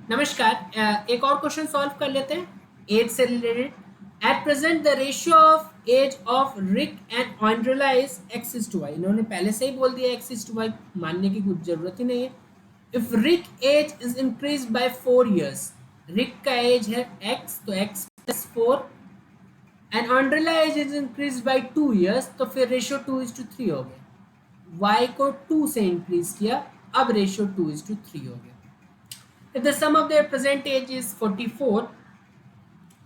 नमस्कार। एक और क्वेश्चन सॉल्व कर लेते हैं एज से रिलेटेड। At present the ratio of age of Rick and Ondrella is X is to Y. इन्होंने पहले से ही बोल दिया एक्स इज टू वाई, मानने की कुछ जरूरत ही नहीं है। If Rick age is increase by 4 years, Rick का एज है एक्स तो X plus 4 and Ondrella age is increase by 2 years, तो फिर रेशियो 2:3 हो गया। वाई को 2 से इंक्रीज किया, अब रेशियो 2:3 हो गया। If the sum of their present age is 44,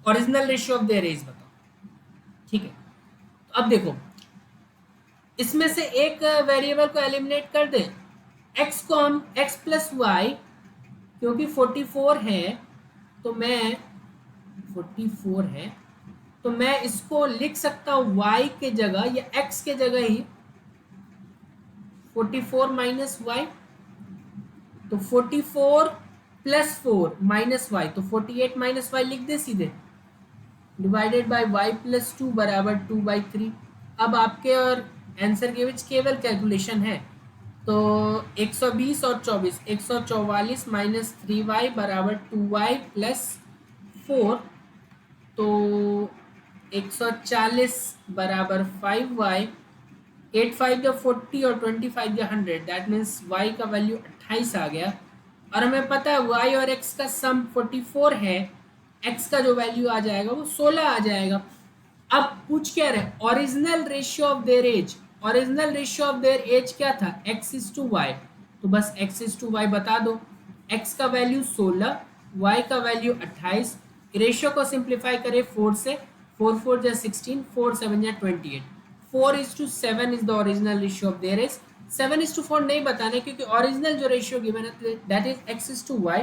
original ratio of their age बताओ। ठीक है, तो अब देखो, इसमें से एक वेरिएबल को एलिमिनेट कर दे। x को हम x प्लस वाई, क्योंकि 44 है तो मैं 44 है तो मैं इसको लिख सकता हूं y के जगह या x के जगह ही 44 माइनस वाई। तो 44 प्लस 4 माइनस वाई, तो 48 माइनस वाई लिख दे सीधे, डिवाइडेड बाय y प्लस 2 बराबर 2/3। अब आपके और आंसर के बीच केवल कैलकुलेशन है, तो 120 और 24, 144 माइनस 3y बराबर 2y प्लस 4, तो 140 बराबर 5y। 8 5 जो 40 और 25 जो 100, दैट मीन्स y का वैल्यू 28 आ गया। और हमें पता है y और x का सम 44 है, x का जो वैल्यू आ जाएगा वो 16 आ जाएगा। अब पूछ क्या रहे, original ratio of their age. Original ratio of their age क्या था, x इज टू वाई, तो बस x इज टू वाई बता दो। x का वैल्यू 16, y का वैल्यू 28। रेशियो को सिंप्लीफाई करें 4 से, 4 4 जा 16, 4 7 जा 28। 4:7 is the original ratio of their age. 7:4 नहीं बताने, क्योंकि ओरिजिनल जो रेशियो गिवन है that is x is to Y,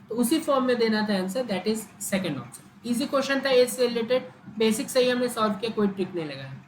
तो उसी फॉर्म में देना था answer, that is second option. Easy question था एज से रिलेटेड, बेसिक सही हमने सॉल्व किया, कोई ट्रिक नहीं लगा है।